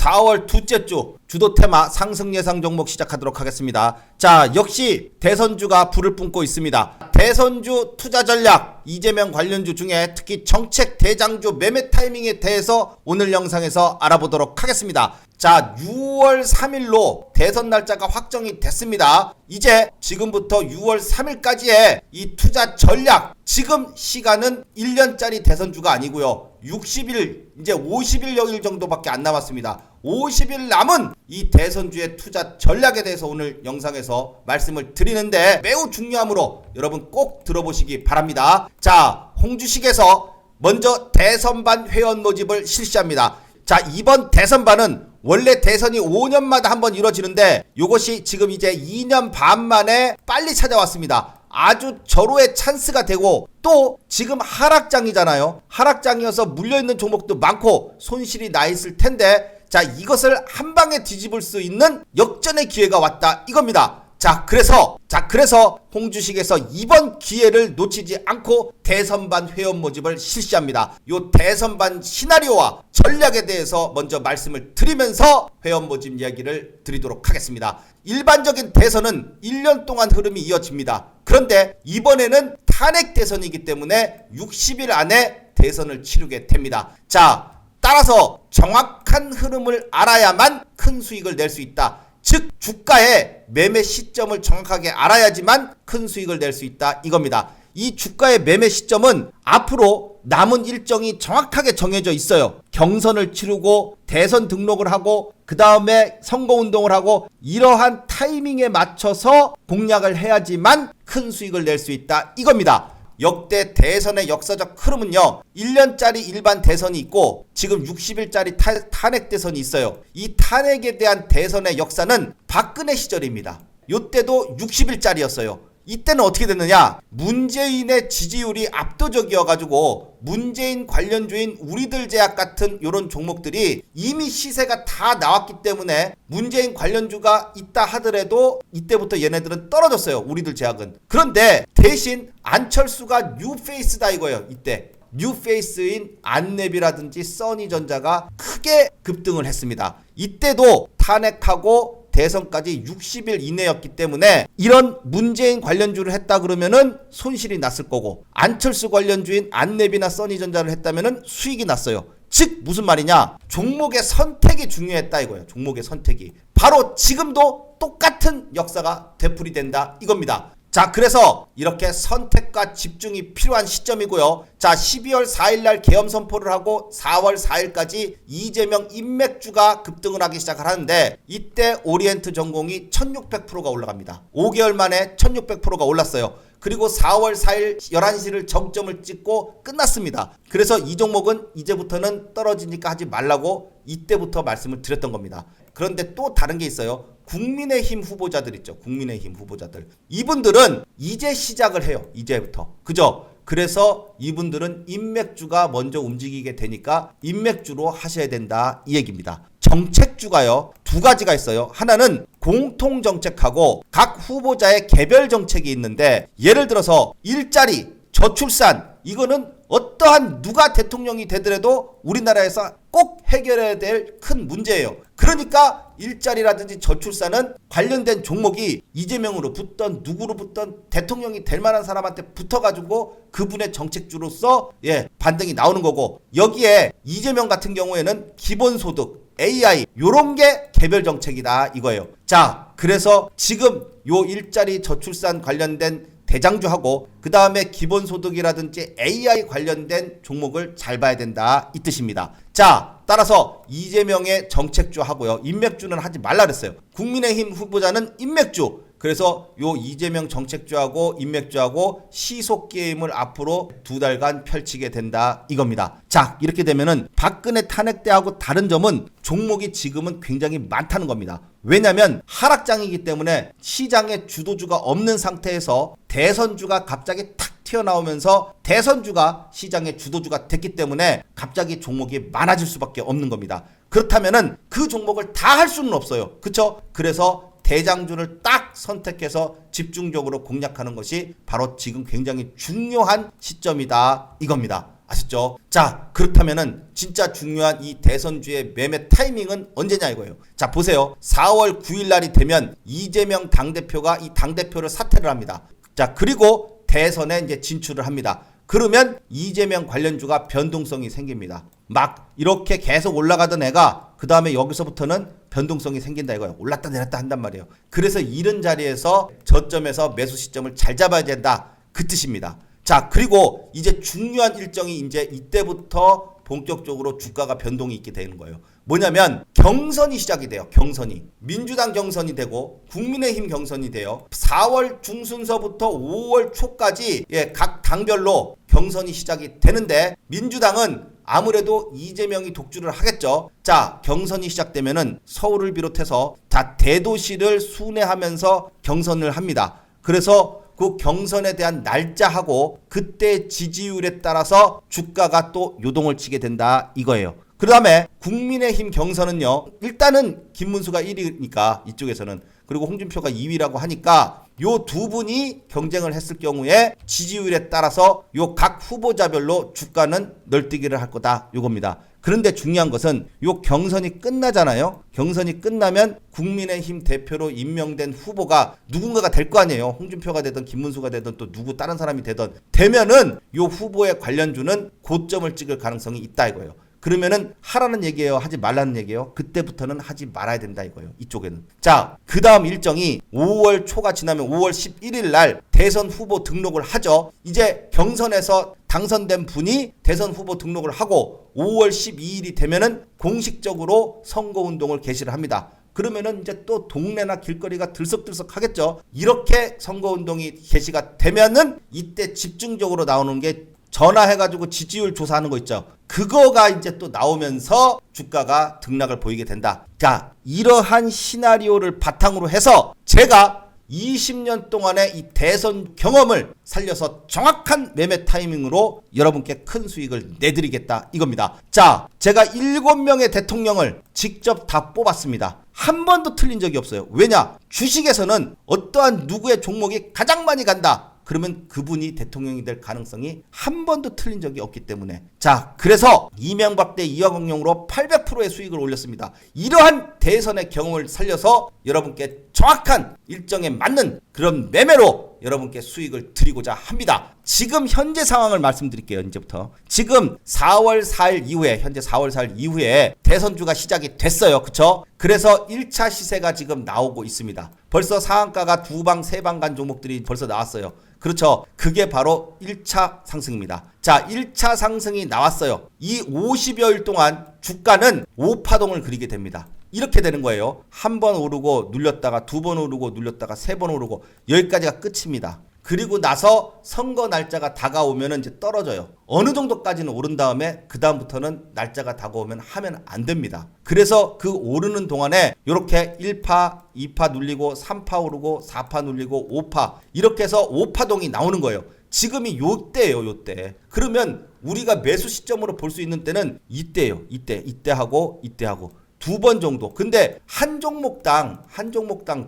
4월 둘째 주 주도 테마 상승 예상 종목 시작하도록 하겠습니다. 자, 역시 대선주가 불을 뿜고 있습니다. 대선주 투자 전략, 이재명 관련주 중에 특히 정책 대장주 매매 타이밍에 대해서 오늘 영상에서 알아보도록 하겠습니다. 자, 6월 3일로 대선 날짜가 확정이 됐습니다. 이제 지금부터 6월 3일까지의 이 투자 전략, 지금 시간은 1년짜리 대선주가 아니고요. 60일, 이제 50일 정도밖에 안 남았습니다. 50일 남은 이 대선주의 투자 전략에 대해서 오늘 영상에서 말씀을 드리는데 매우 중요하므로 여러분 꼭 들어보시기 바랍니다. 자, 홍주식에서 먼저 대선반 회원 모집을 실시합니다. 자, 이번 대선반은 원래 대선이 5년마다 한번 이루어지는데 이것이 지금 이제 2년 반 만에 빨리 찾아왔습니다. 아주 절호의 찬스가 되고 또 지금 하락장이잖아요. 하락장이어서 물려있는 종목도 많고 손실이 나 있을 텐데 자, 이것을 한 방에 뒤집을 수 있는 역전의 기회가 왔다 이겁니다. 자, 그래서 홍주식에서 이번 기회를 놓치지 않고 대선반 회원 모집을 실시합니다. 요 대선반 시나리오와 전략에 대해서 먼저 말씀을 드리면서 회원 모집 이야기를 드리도록 하겠습니다. 일반적인 대선은 1년 동안 흐름이 이어집니다. 그런데 이번에는 탄핵 대선이기 때문에 60일 안에 대선을 치르게 됩니다. 자, 따라서 정확한 흐름을 알아야만 큰 수익을 낼 수 있다. 즉 주가의 매매 시점을 정확하게 알아야지만 큰 수익을 낼 수 있다 이겁니다. 이 주가의 매매 시점은 앞으로 남은 일정이 정확하게 정해져 있어요. 경선을 치르고 대선 등록을 하고 그 다음에 선거운동을 하고 이러한 타이밍에 맞춰서 공략을 해야지만 큰 수익을 낼 수 있다 이겁니다. 역대 대선의 역사적 흐름은요, 1년짜리 일반 대선이 있고 지금 60일짜리 탄핵 대선이 있어요. 이 탄핵에 대한 대선의 역사는 박근혜 시절입니다. 이때도 60일짜리였어요. 이때는 어떻게 됐느냐, 문재인의 지지율이 압도적이어가지고 문재인 관련주인 우리들 제약 같은 이런 종목들이 이미 시세가 다 나왔기 때문에 문재인 관련주가 있다 하더라도 이때부터 얘네들은 떨어졌어요. 우리들 제약은. 그런데 대신 안철수가 뉴페이스다 이거예요. 이때 뉴페이스인 안랩이라든지 써니전자가 크게 급등을 했습니다. 이때도 탄핵하고 대선까지 60일 이내였기 때문에 이런 문재인 관련주를 했다 그러면은 손실이 났을 거고 안철수 관련주인 안랩이나 써니전자를 했다면은 수익이 났어요. 즉 무슨 말이냐, 종목의 선택이 중요했다 이거예요. 종목의 선택이. 바로 지금도 똑같은 역사가 되풀이된다 이겁니다. 자, 그래서 이렇게 선택과 집중이 필요한 시점이고요. 자, 12월 4일날 계엄 선포를 하고 4월 4일까지 이재명 인맥주가 급등을 하기 시작을 하는데 이때 오리엔트 전공이 1600%가 올라갑니다. 5개월 만에 1600%가 올랐어요. 그리고 4월 4일 11시를 정점을 찍고 끝났습니다. 그래서 이 종목은 이제부터는 떨어지니까 하지 말라고 이때부터 말씀을 드렸던 겁니다. 그런데 또 다른 게 있어요. 국민의힘 후보자들 있죠. 국민의힘 후보자들. 이분들은 이제 시작을 해요. 이제부터. 그죠? 그래서 이분들은 인맥주가 먼저 움직이게 되니까 인맥주로 하셔야 된다 이 얘기입니다. 정책주가요, 두 가지가 있어요. 하나는 공통정책하고 각 후보자의 개별 정책이 있는데 예를 들어서 일자리, 저출산, 이거는 어떠한 누가 대통령이 되더라도 우리나라에서 꼭 해결해야 될 큰 문제예요. 그러니까 일자리라든지 저출산은 관련된 종목이 이재명으로 붙던 누구로 붙던 대통령이 될 만한 사람한테 붙어가지고 그분의 정책주로서 반등이 나오는 거고, 여기에 이재명 같은 경우에는 기본소득, AI 요런 게 개별 정책이다 이거예요. 자, 그래서 지금 요 일자리 저출산 관련된 대장주하고 그 다음에 기본소득이라든지 AI 관련된 종목을 잘 봐야 된다 이 뜻입니다. 자, 따라서 이재명의 정책주 하고요, 인맥주는 하지 말라 그랬어요. 국민의힘 후보자는 인맥주, 그래서 요 이재명 정책주하고 인맥주하고 시속게임을 앞으로 2달간 펼치게 된다 이겁니다. 자, 이렇게 되면은 박근혜 탄핵 때하고 다른 점은 종목이 지금은 굉장히 많다는 겁니다. 왜냐면 하락장이기 때문에 시장에 주도주가 없는 상태에서 대선주가 갑자기 탁 튀어나오면서 대선주가 시장의 주도주가 됐기 때문에 갑자기 종목이 많아질 수밖에 없는 겁니다. 그렇다면은 그 종목을 다 할 수는 없어요. 그쵸? 그래서 대장주를 딱 선택해서 집중적으로 공략하는 것이 바로 지금 굉장히 중요한 시점이다 이겁니다. 아셨죠? 자, 그렇다면은 진짜 중요한 이 대선주의 매매 타이밍은 언제냐 이거예요. 자, 보세요. 4월 9일 날이 되면 이재명 당대표가 이 당대표를 사퇴를 합니다. 자, 그리고 대선에 이제 진출을 합니다. 그러면 이재명 관련주가 변동성이 생깁니다. 막 이렇게 계속 올라가던 애가 그 다음에 여기서부터는 변동성이 생긴다 이거예요. 올랐다 내렸다 한단 말이에요. 그래서 이런 자리에서 저점에서 매수 시점을 잘 잡아야 된다. 그 뜻입니다. 자, 그리고 이제 중요한 일정이 이제 이때부터 본격적으로 주가가 변동이 있게 되는 거예요. 뭐냐면 경선이 시작이 돼요. 경선이. 민주당 경선이 되고 국민의힘 경선이 돼요. 4월 중순서부터 5월 초까지 각 당별로 경선이 시작이 되는데 민주당은 아무래도 이재명이 독주를 하겠죠. 자, 경선이 시작되면은 서울을 비롯해서 다 대도시를 순회하면서 경선을 합니다. 그래서 그 경선에 대한 날짜하고 그때 지지율에 따라서 주가가 또 요동을 치게 된다 이거예요. 그 다음에 국민의힘 경선은요. 일단은 김문수가 1위니까 이쪽에서는 그리고 홍준표가 2위라고 하니까 요 두 분이 경쟁을 했을 경우에 지지율에 따라서 요 각 후보자별로 주가는 널뛰기를 할 거다 요겁니다. 그런데 중요한 것은 요 경선이 끝나잖아요. 경선이 끝나면 국민의힘 대표로 임명된 후보가 누군가가 될 거 아니에요. 홍준표가 되든 김문수가 되든 또 누구 다른 사람이 되든 되면은 요 후보의 관련주는 고점을 찍을 가능성이 있다 이거예요. 그러면은 하라는 얘기예요? 하지 말라는 얘기예요? 그때부터는 하지 말아야 된다 이거예요. 이쪽에는. 자, 그 다음 일정이 5월 초가 지나면 5월 11일 날 대선 후보 등록을 하죠. 이제 경선에서 당선된 분이 대선 후보 등록을 하고 5월 12일이 되면은 공식적으로 선거운동을 개시를 합니다. 그러면은 이제 또 동네나 길거리가 들썩들썩 하겠죠. 이렇게 선거운동이 개시가 되면은 이때 집중적으로 나오는 게 전화해가지고 지지율 조사하는 거 있죠. 그거가 이제 또 나오면서 주가가 등락을 보이게 된다. 자, 이러한 시나리오를 바탕으로 해서 제가 20년 동안의 이 대선 경험을 살려서 정확한 매매 타이밍으로 여러분께 큰 수익을 내드리겠다 이겁니다. 자, 제가 7명의 대통령을 직접 다 뽑았습니다. 한 번도 틀린 적이 없어요. 왜냐? 주식에서는 어떠한 누구의 종목이 가장 많이 간다. 그러면 그분이 대통령이 될 가능성이 한 번도 틀린 적이 없기 때문에. 자, 그래서 이명박 대 이화공룡으로 800%의 수익을 올렸습니다. 이러한 대선의 경험을 살려서 여러분께 정확한 일정에 맞는 그런 매매로 여러분께 수익을 드리고자 합니다. 지금 현재 상황을 말씀드릴게요. 이제부터. 지금 4월 4일 이후에 현재 4월 4일 이후에 대선주가 시작이 됐어요. 그쵸? 그래서 1차 시세가 지금 나오고 있습니다. 벌써 상한가가 2방, 3방 간 종목들이 벌써 나왔어요. 그렇죠. 그게 바로 1차 상승입니다. 자, 1차 상승이 나왔어요. 이 50여일 동안 주가는 5파동을 그리게 됩니다. 이렇게 되는 거예요. 한 번 오르고 눌렸다가 2번 오르고 눌렸다가 3번 오르고 여기까지가 끝입니다. 그리고 나서 선거 날짜가 다가오면 이제 떨어져요. 어느 정도까지는 오른 다음에 그 다음부터는 날짜가 다가오면 하면 안 됩니다. 그래서 그 오르는 동안에 이렇게 1파, 2파 눌리고 3파 오르고 4파 눌리고 5파 이렇게 해서 5파동이 나오는 거예요. 지금이 요때예요. 요때. 그러면 우리가 매수 시점으로 볼 수 있는 때는 이때예요. 이때 하고 이때 하고. 2번 정도. 근데 한 종목당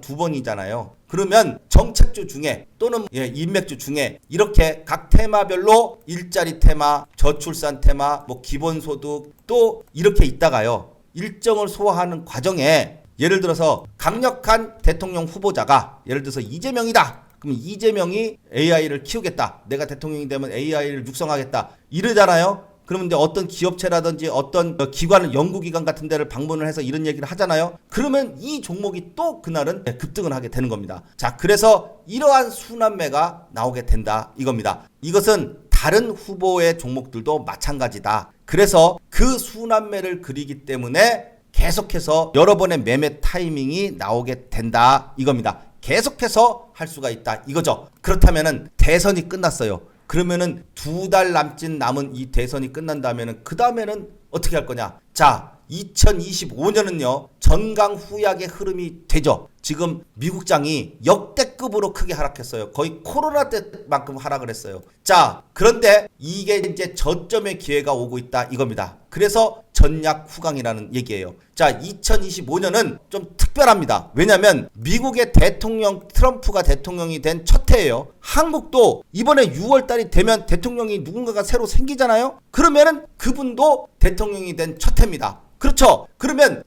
2번이잖아요. 그러면 정책주 중에 또는 인맥주 중에 이렇게 각 테마별로 일자리 테마, 저출산 테마, 뭐 기본소득 또 이렇게 있다가요. 일정을 소화하는 과정에 예를 들어서 강력한 대통령 후보자가 예를 들어서 이재명이다. 그럼 이재명이 AI를 키우겠다. 내가 대통령이 되면 AI를 육성하겠다. 이러잖아요. 그러면 이제 어떤 기업체라든지 어떤 기관, 연구기관 같은 데를 방문을 해서 이런 얘기를 하잖아요. 그러면 이 종목이 또 그날은 급등을 하게 되는 겁니다. 자, 그래서 이러한 순환매가 나오게 된다 이겁니다. 이것은 다른 후보의 종목들도 마찬가지다. 그래서 그 순환매를 그리기 때문에 계속해서 여러 번의 매매 타이밍이 나오게 된다 이겁니다. 계속해서 할 수가 있다 이거죠. 그렇다면은 대선이 끝났어요. 그러면은 2달 남은 이 대선이 끝난다면은 그 다음에는 어떻게 할 거냐? 자, 2025년은요 전강후약의 흐름이 되죠. 지금 미국장이 역대급으로 크게 하락했어요. 거의 코로나 때만큼 하락을 했어요. 자, 그런데 이게 이제 저점의 기회가 오고 있다 이겁니다. 그래서 전략 후강이라는 얘기예요. 자, 2025년은 좀 특별합니다. 왜냐면 미국의 대통령 트럼프가 대통령이 된 첫 해예요. 한국도 이번에 6월 달이 되면 대통령이 누군가가 새로 생기잖아요. 그러면은 그분도 대통령이 된 첫 해입니다. 그렇죠. 그러면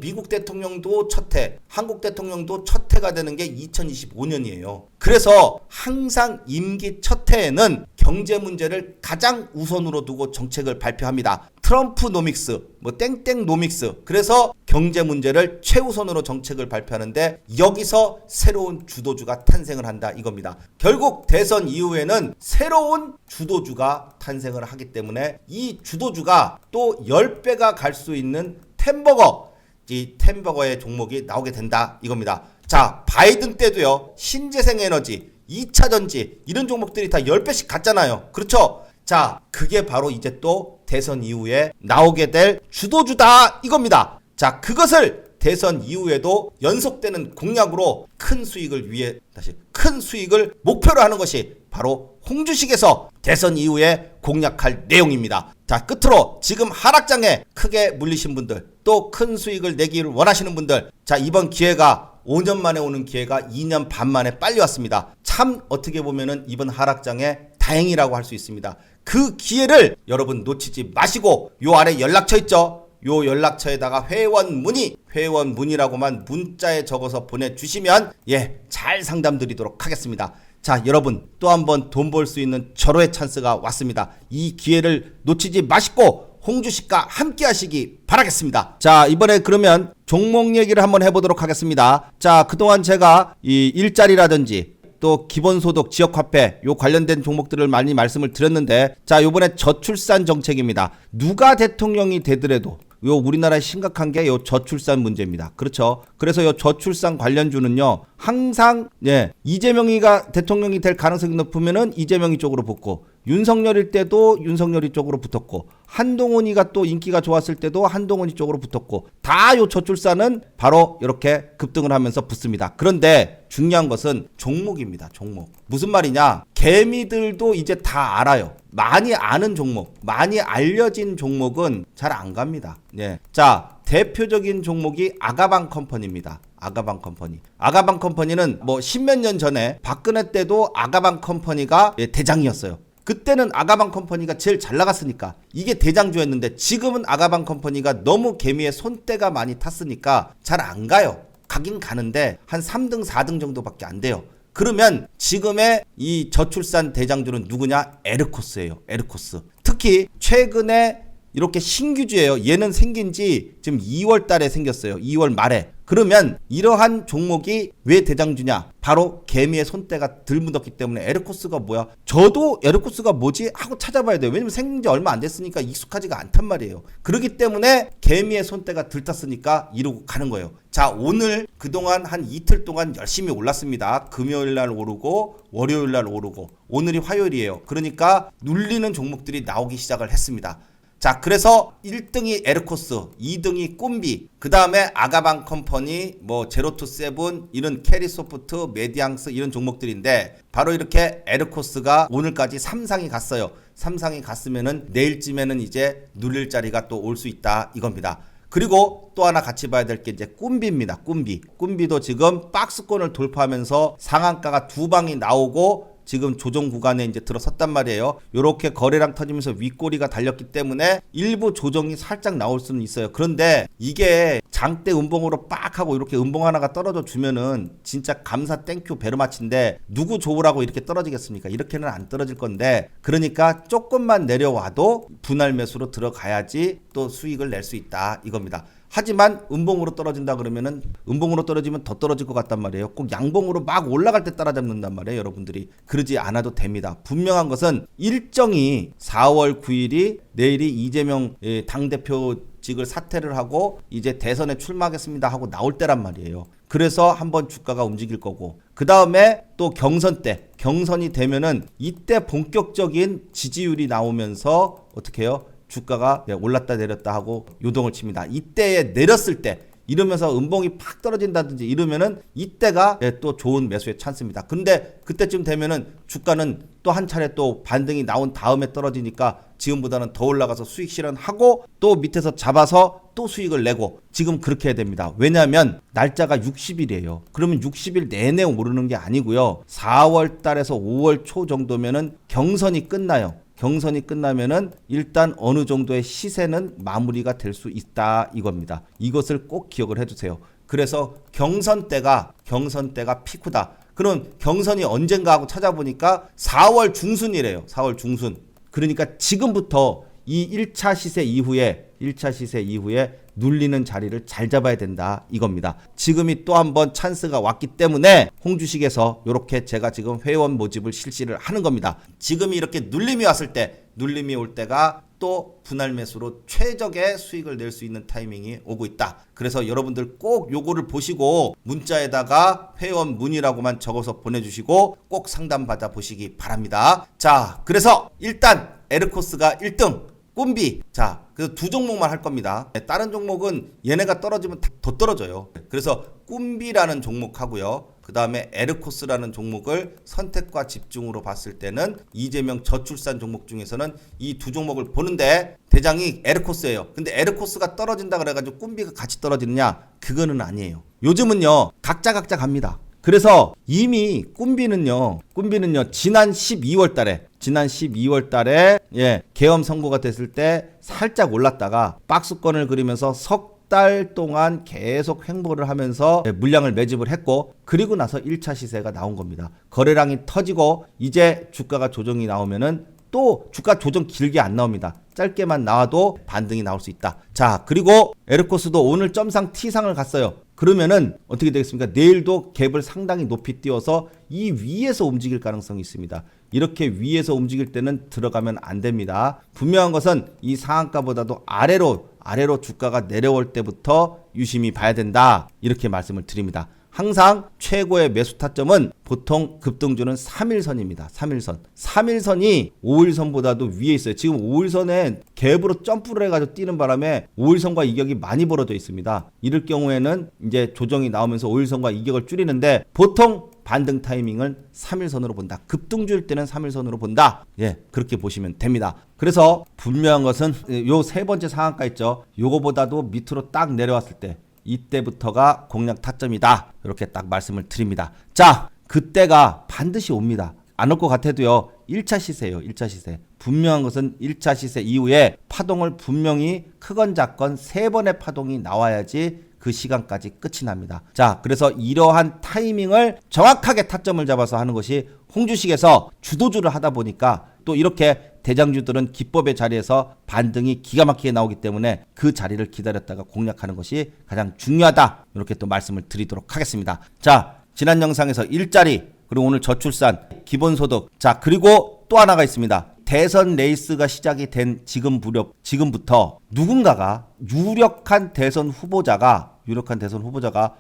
미국 대통령도 첫 해, 한국 대통령도 첫 해가 되는 게 2025년이에요. 그래서 항상 임기 첫 해에는 경제 문제를 가장 우선으로 두고 정책을 발표합니다. 트럼프 노믹스, 땡땡 노믹스. 그래서 경제 문제를 최우선으로 정책을 발표하는데 여기서 새로운 주도주가 탄생을 한다 이겁니다. 결국 대선 이후에는 새로운 주도주가 탄생을 하기 때문에 이 주도주가 또 10배가 갈 수 있는 이 템버거의 종목이 나오게 된다 이겁니다. 자, 바이든 때도요. 신재생 에너지, 2차 전지 이런 종목들이 다 10배씩 갔잖아요. 그렇죠? 자, 그게 바로 이제 또 대선 이후에 나오게 될 주도주다 이겁니다. 자, 그것을 대선 이후에도 연속되는 공약으로 큰 수익을 목표로 하는 것이 바로 홍주식에서 대선 이후에 공약할 내용입니다. 자, 끝으로 지금 하락장에 크게 물리신 분들, 또 큰 수익을 내기를 원하시는 분들, 자, 이번 기회가 5년 만에 오는 기회가 2년 반 만에 빨리 왔습니다. 참 어떻게 보면은 이번 하락장에 다행이라고 할 수 있습니다. 그 기회를 여러분 놓치지 마시고 요 아래 연락처 있죠? 요 연락처에다가 회원 문의라고만 문자에 적어서 보내주시면 잘 상담드리도록 하겠습니다. 자, 여러분 또 한번 돈 벌 수 있는 절호의 찬스가 왔습니다. 이 기회를 놓치지 마시고 홍주식과 함께 하시기 바라겠습니다. 자, 이번에 그러면 종목 얘기를 한번 해보도록 하겠습니다. 자, 그동안 제가 이 일자리라든지 또 기본소득, 지역화폐 요 관련된 종목들을 많이 말씀을 드렸는데, 자, 요번에 저출산 정책입니다. 누가 대통령이 되더라도 요 우리나라에 심각한 게 요 저출산 문제입니다. 그렇죠? 그래서 요 저출산 관련주는요 항상 이재명이가 대통령이 될 가능성이 높으면은 이재명이 쪽으로 붙고, 윤석열일 때도 윤석열이 쪽으로 붙었고, 한동훈이가 또 인기가 좋았을 때도 한동훈이 쪽으로 붙었고, 다 요 저출산은 바로 이렇게 급등을 하면서 붙습니다. 그런데 중요한 것은 종목입니다. 종목. 무슨 말이냐? 개미들도 이제 다 알아요. 많이 아는 종목, 많이 알려진 종목은 잘 안 갑니다. 자, 대표적인 종목이 아가방 컴퍼니입니다. 아가방 컴퍼니. 아가방 컴퍼니는 뭐 십몇 년 전에 박근혜 때도 아가방 컴퍼니가 대장이었어요. 그때는 아가방 컴퍼니가 제일 잘 나갔으니까 이게 대장주였는데, 지금은 아가방 컴퍼니가 너무 개미의 손때가 많이 탔으니까 잘 안 가요. 가긴 가는데 한 3등 4등 정도밖에 안 돼요. 그러면 지금의 이 저출산 대장주는 누구냐? 에르코스예요. 에르코스. 특히 최근에 이렇게 신규주예요. 얘는 생긴 지 지금 2월 달에 생겼어요. 2월 말에. 그러면 이러한 종목이 왜 대장주냐? 바로 개미의 손때가 덜 묻었기 때문에. 에르코스가 뭐야? 저도 에르코스가 뭐지? 하고 찾아봐야 돼요. 왜냐면 생긴 지 얼마 안 됐으니까 익숙하지가 않단 말이에요. 그렇기 때문에 개미의 손때가 덜 탔으니까 이러고 가는 거예요. 자, 오늘 그동안 한 이틀 동안 열심히 올랐습니다. 금요일 날 오르고 월요일 날 오르고, 오늘이 화요일이에요. 그러니까 눌리는 종목들이 나오기 시작을 했습니다. 자, 그래서 1등이 에르코스, 2등이 꿈비, 그 다음에 아가방 컴퍼니, 뭐 제로투세븐, 이런 캐리소프트, 메디앙스 이런 종목들인데, 바로 이렇게 에르코스가 오늘까지 3상이 갔어요. 3상이 갔으면은 내일쯤에는 이제 눌릴 자리가 또 올 수 있다 이겁니다. 그리고 또 하나 같이 봐야 될 게 이제 꿈비입니다. 꿈비도 지금 박스권을 돌파하면서 상한가가 두 방이 나오고 지금 조정 구간에 이제 들어섰단 말이에요. 요렇게 거래량 터지면서 윗꼬리가 달렸기 때문에 일부 조정이 살짝 나올 수는 있어요. 그런데 이게 장대 음봉으로 빡 하고 이렇게 음봉 하나가 떨어져 주면은 진짜 감사 땡큐 베르마치인데, 누구 좋으라고 이렇게 떨어지겠습니까? 이렇게는 안 떨어질 건데, 그러니까 조금만 내려와도 분할 매수로 들어가야지 또 수익을 낼 수 있다 이겁니다. 하지만 음봉으로 떨어진다 그러면은, 음봉으로 떨어지면 더 떨어질 것 같단 말이에요. 꼭 양봉으로 막 올라갈 때 따라잡는단 말이에요. 여러분들이 그러지 않아도 됩니다. 분명한 것은 일정이 4월 9일이 내일이 이재명 당대표직을 사퇴를 하고 이제 대선에 출마하겠습니다 하고 나올 때란 말이에요. 그래서 한번 주가가 움직일 거고, 그 다음에 또 경선이 되면은 이때 본격적인 지지율이 나오면서 어떻게 해요? 주가가 올랐다 내렸다 하고 요동을 칩니다. 이때에 내렸을 때, 이러면서 음봉이 팍 떨어진다든지 이러면은 이때가 또 좋은 매수의 찬스입니다. 근데 그때쯤 되면은 주가는 또 한 차례 또 반등이 나온 다음에 떨어지니까 지금보다는 더 올라가서 수익 실현하고 또 밑에서 잡아서 또 수익을 내고 지금 그렇게 해야 됩니다. 왜냐하면 날짜가 60일이에요. 그러면 60일 내내 오르는 게 아니고요. 4월 달에서 5월 초 정도면은 경선이 끝나요. 경선이 끝나면은 일단 어느 정도의 시세는 마무리가 될 수 있다 이겁니다. 이것을 꼭 기억을 해주세요. 그래서 경선 때가 피크다. 그럼 경선이 언젠가 하고 찾아보니까 4월 중순이래요. 4월 중순. 그러니까 지금부터 이 1차 시세 이후에 눌리는 자리를 잘 잡아야 된다 이겁니다. 지금이 또 한 번 찬스가 왔기 때문에 홍주식에서 이렇게 제가 지금 회원 모집을 실시를 하는 겁니다. 지금이 이렇게 눌림이 왔을 때, 눌림이 올 때가 또 분할 매수로 최적의 수익을 낼 수 있는 타이밍이 오고 있다. 그래서 여러분들 꼭 요거를 보시고 문자에다가 회원 문의라고만 적어서 보내주시고 꼭 상담 받아 보시기 바랍니다. 자, 그래서 일단 에르코스가 1등, 꿈비. 자, 그래서 두 종목만 할 겁니다. 다른 종목은 얘네가 떨어지면 더 떨어져요. 그래서 꿈비라는 종목 하고요. 그 다음에 에르코스라는 종목을 선택과 집중으로 봤을 때는 이재명 저출산 종목 중에서는 이 두 종목을 보는데 대장이 에르코스예요. 근데 에르코스가 떨어진다 그래가지고 꿈비가 같이 떨어지느냐? 그거는 아니에요. 요즘은요 각자 갑니다. 그래서 이미 꿈비는요 지난 12월 달에 계엄 선고가 됐을 때 살짝 올랐다가 박스권을 그리면서 석 달 동안 계속 횡보를 하면서 물량을 매집을 했고, 그리고 나서 1차 시세가 나온 겁니다. 거래량이 터지고 이제 주가가 조정이 나오면은 또 주가 조정 길게 안 나옵니다. 짧게만 나와도 반등이 나올 수 있다. 자, 그리고 에르코스도 오늘 점상 T상을 갔어요. 그러면은 어떻게 되겠습니까? 내일도 갭을 상당히 높이 띄워서 이 위에서 움직일 가능성이 있습니다. 이렇게 위에서 움직일 때는 들어가면 안 됩니다. 분명한 것은 이 상한가보다도 아래로 주가가 내려올 때부터 유심히 봐야 된다. 이렇게 말씀을 드립니다. 항상 최고의 매수 타점은 보통 급등주는 3일선입니다. 3일선이 5일선보다도 위에 있어요. 지금 5일선에 갭으로 점프를 해가지고 뛰는 바람에 5일선과 이격이 많이 벌어져 있습니다. 이럴 경우에는 이제 조정이 나오면서 5일선과 이격을 줄이는데 보통 반등 타이밍을 3일선으로 본다. 급등주일 때는 3일선으로 본다. 그렇게 보시면 됩니다. 그래서 분명한 것은 요 세 번째 상한가 있죠. 요거보다도 밑으로 딱 내려왔을 때 이때부터가 공략 타점이다. 이렇게 딱 말씀을 드립니다. 자, 그때가 반드시 옵니다. 안 올 것 같아도요. 1차 시세예요. 1차 시세. 분명한 것은 1차 시세 이후에 파동을 분명히 크건 작건 3번의 파동이 나와야지 그 시간까지 끝이 납니다. 자, 그래서 이러한 타이밍을 정확하게 타점을 잡아서 하는 것이 홍주식에서 주도주를 하다 보니까 또 이렇게 대장주들은 기법의 자리에서 반등이 기가 막히게 나오기 때문에 그 자리를 기다렸다가 공략하는 것이 가장 중요하다. 이렇게 또 말씀을 드리도록 하겠습니다. 자, 지난 영상에서 일자리, 그리고 오늘 저출산, 기본소득. 자, 그리고 또 하나가 있습니다. 대선 레이스가 시작이 된 지금부터 누군가가 유력한 대선 후보자가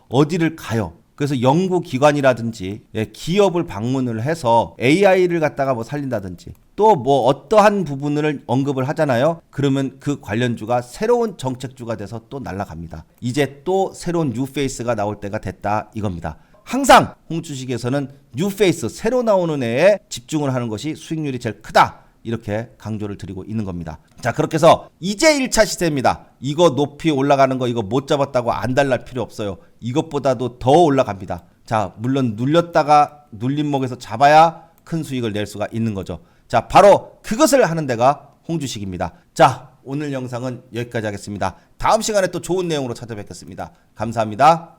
어디를 가요. 그래서 연구기관이라든지 기업을 방문을 해서 AI를 갖다가 뭐 살린다든지 또 뭐 어떠한 부분을 언급을 하잖아요. 그러면 그 관련주가 새로운 정책주가 돼서 또 날아갑니다. 이제 또 새로운 뉴페이스가 나올 때가 됐다 이겁니다. 항상 홍주식에서는 뉴페이스, 새로 나오는 애에 집중을 하는 것이 수익률이 제일 크다. 이렇게 강조를 드리고 있는 겁니다. 자, 그렇게 해서 이제 1차 시세입니다. 이거 높이 올라가는 거 이거 못 잡았다고 안달날 필요 없어요. 이것보다도 더 올라갑니다. 자, 물론 눌렸다가 눌림목에서 잡아야 큰 수익을 낼 수가 있는 거죠. 자, 바로 그것을 하는 데가 홍주식입니다. 자, 오늘 영상은 여기까지 하겠습니다. 다음 시간에 또 좋은 내용으로 찾아뵙겠습니다. 감사합니다.